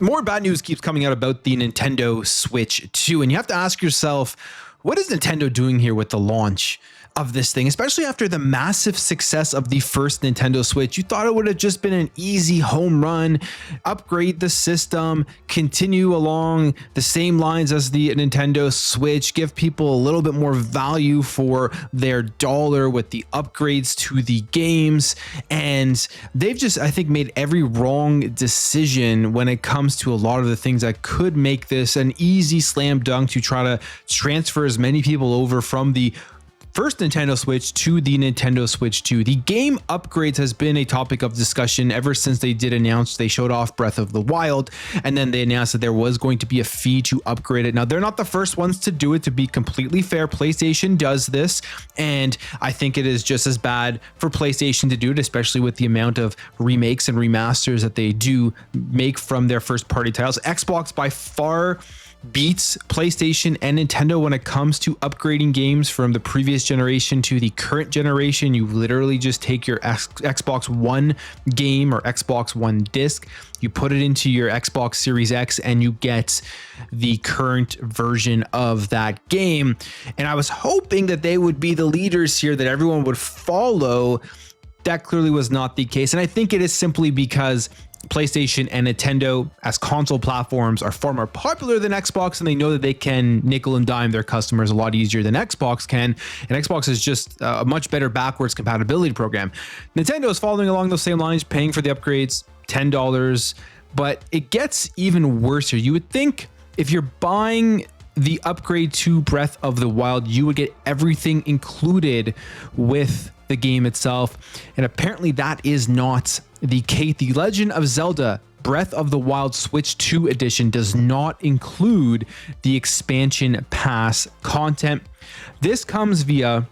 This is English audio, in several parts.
More bad news keeps coming out about the Nintendo Switch 2, and you have to ask yourself, what is Nintendo doing here with the launch of this thing, especially after the massive success of the first Nintendo Switch? You thought it would have just been an easy home run, upgrade the system, continue along the same lines as the Nintendo Switch, give people a little bit more value for their dollar with the upgrades to the games. And they've just, I think, made every wrong decision when it comes to a lot of the things that could make this an easy slam dunk to try to transfer as many people over from the first Nintendo Switch to the Nintendo Switch 2. The game upgrades has been a topic of discussion ever since they did announce they showed off Breath of the Wild, and then they announced that there was going to be a fee to upgrade it. Now, they're not the first ones to do it, to be completely fair. PlayStation does this, and I think it is just as bad for PlayStation to do it, especially with the amount of remakes and remasters that they do make from their first party titles. Xbox by far beats PlayStation and Nintendo when it comes to upgrading games from the previous generation to the current generation. You literally just take your Xbox One game or Xbox One disc, you put it into your Xbox Series X, and you get the current version of that game. And I was hoping that they would be the leaders here, that everyone would follow. That clearly was not the case. And I think it is simply because PlayStation and Nintendo as console platforms are far more popular than Xbox, and they know that they can nickel and dime their customers a lot easier than Xbox can. And Xbox is just a much better backwards compatibility program. Nintendo is following along those same lines, paying for the upgrades, $10, but it gets even worse here. You would think if you're buying the upgrade to Breath of the Wild, you would get everything included with the game itself, and apparently that is not the case. The Legend of Zelda Breath of the Wild Switch 2 edition does not include the expansion pass content. This comes via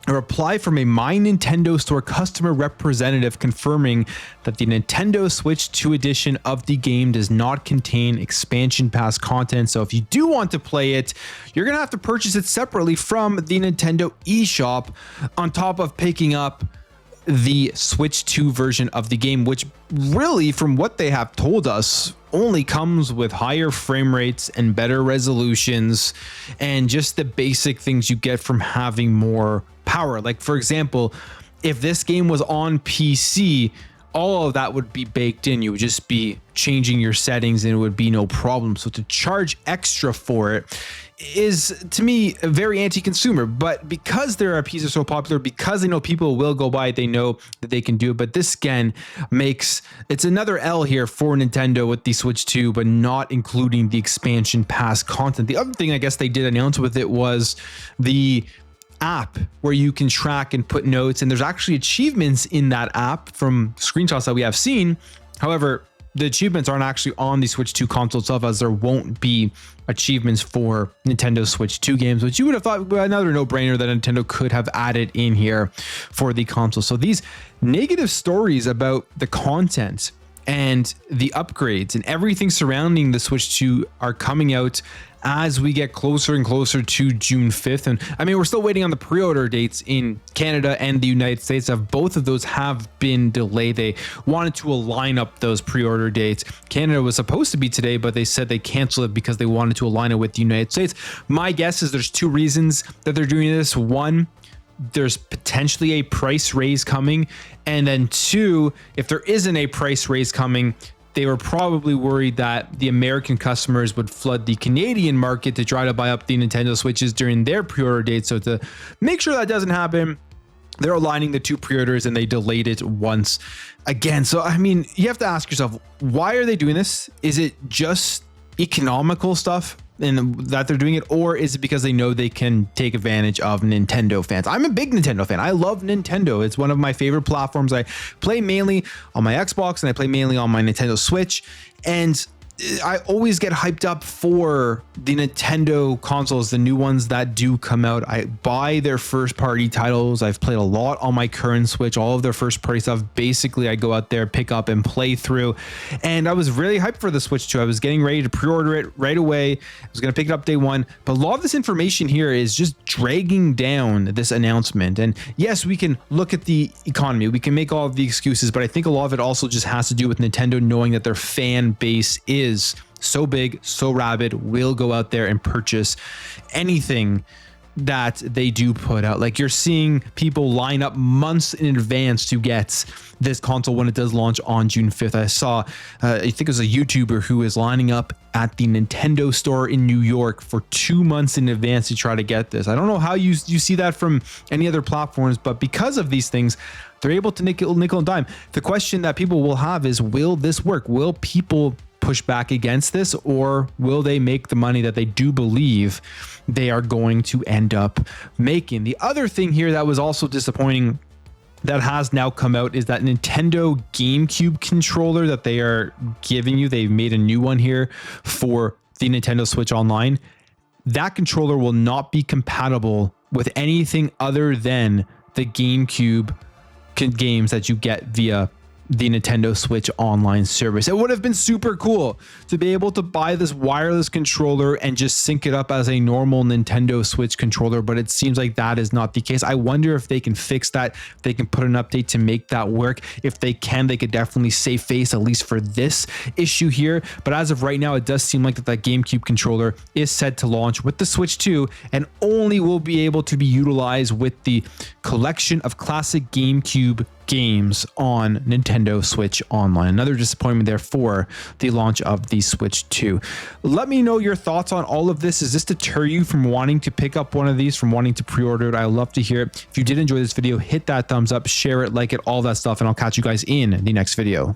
a reply from a My Nintendo Store customer representative confirming that the Nintendo Switch 2 edition of the game does not contain expansion pass content. So if you do want to play it, you're going to have to purchase it separately from the Nintendo eShop, on top of picking up the Switch 2 version of the game, which really, from what they have told us, only comes with higher frame rates and better resolutions and just the basic things you get from having more power. Like, for example, if this game was on PC, all of that would be baked in. You would just be changing your settings and it would be no problem. So to charge extra for it is, to me, very anti-consumer. But because their IPs are so popular, because they know people will go buy it, they know that they can do it. But this again makes it's another L here for Nintendo with the Switch 2, but not including the expansion pass content. The other thing I guess they did announce with it was the app where you can track and put notes, and there's actually achievements in that app from screenshots that we have seen. However, the achievements aren't actually on the Switch 2 console itself, as there won't be achievements for Nintendo Switch 2 games, which you would have thought another no-brainer that Nintendo could have added in here for the console. So these negative stories about the content and the upgrades and everything surrounding the Switch 2 are coming out as we get closer and closer to June 5th. And I mean, we're still waiting on the pre-order dates in Canada and the United States. Both of those have been delayed. They wanted to align up those pre-order dates. Canada was supposed to be today, but they said they canceled it because they wanted to align it with the United States. My guess is there's two reasons that they're doing this. One, there's potentially a price raise coming. And then two, if there isn't a price raise coming, they were probably worried that the American customers would flood the Canadian market to try to buy up the Nintendo Switches during their pre-order date. So to make sure that doesn't happen, they're aligning the two pre-orders and they delayed it once again. So, I mean, you have to ask yourself, why are they doing this? Is it just economical stuff and that they're doing it, or is it because they know they can take advantage of Nintendo fans? I'm a big Nintendo fan. I love Nintendo. It's one of my favorite platforms. I play mainly on my Xbox and I play mainly on my Nintendo Switch, and I always get hyped up for the Nintendo consoles, the new ones that do come out. I buy their first party titles. I've played a lot on my current Switch, all of their first party stuff. Basically, I go out there, pick up and play through. And I was really hyped for the Switch 2. I was getting ready to pre-order it right away. I was going to pick it up day one. But a lot of this information here is just dragging down this announcement. And yes, we can look at the economy. We can make all of the excuses, but I think a lot of it also just has to do with Nintendo knowing that their fan base is is so big, so rabid, will go out there and purchase anything that they do put out. Like, you're seeing people line up months in advance to get this console when it does launch on June 5th. I saw, I think it was a YouTuber who is lining up at the Nintendo store in New York for 2 months in advance to try to get this. I don't know how you see that from any other platforms, but because of these things, they're able to nickel and dime. The question that people will have is, will this work? Will people push back against this, or will they make the money that they do believe they are going to end up making? The other thing here that was also disappointing that has now come out is that Nintendo GameCube controller that they are giving you. They've made a new one here for the Nintendo Switch Online. That controller will not be compatible with anything other than the GameCube games that you get via the Nintendo Switch Online service. It would have been super cool to be able to buy this wireless controller and just sync it up as a normal Nintendo Switch controller, but it seems like that is not the case. I wonder if they can fix that, if they can put an update to make that work. If they can, they could definitely save face, at least for this issue here. But as of right now, it does seem like that GameCube controller is set to launch with the Switch 2 and only will be able to be utilized with the collection of classic GameCube games on Nintendo Switch Online. Another disappointment there for the launch of the Switch 2. Let me know your thoughts on all of this. Does this deter you from wanting to pick up one of these, from wanting to pre-order it? I love to hear it. If you did enjoy this video, hit that thumbs up, share it, like it, all that stuff, and I'll catch you guys in the next video.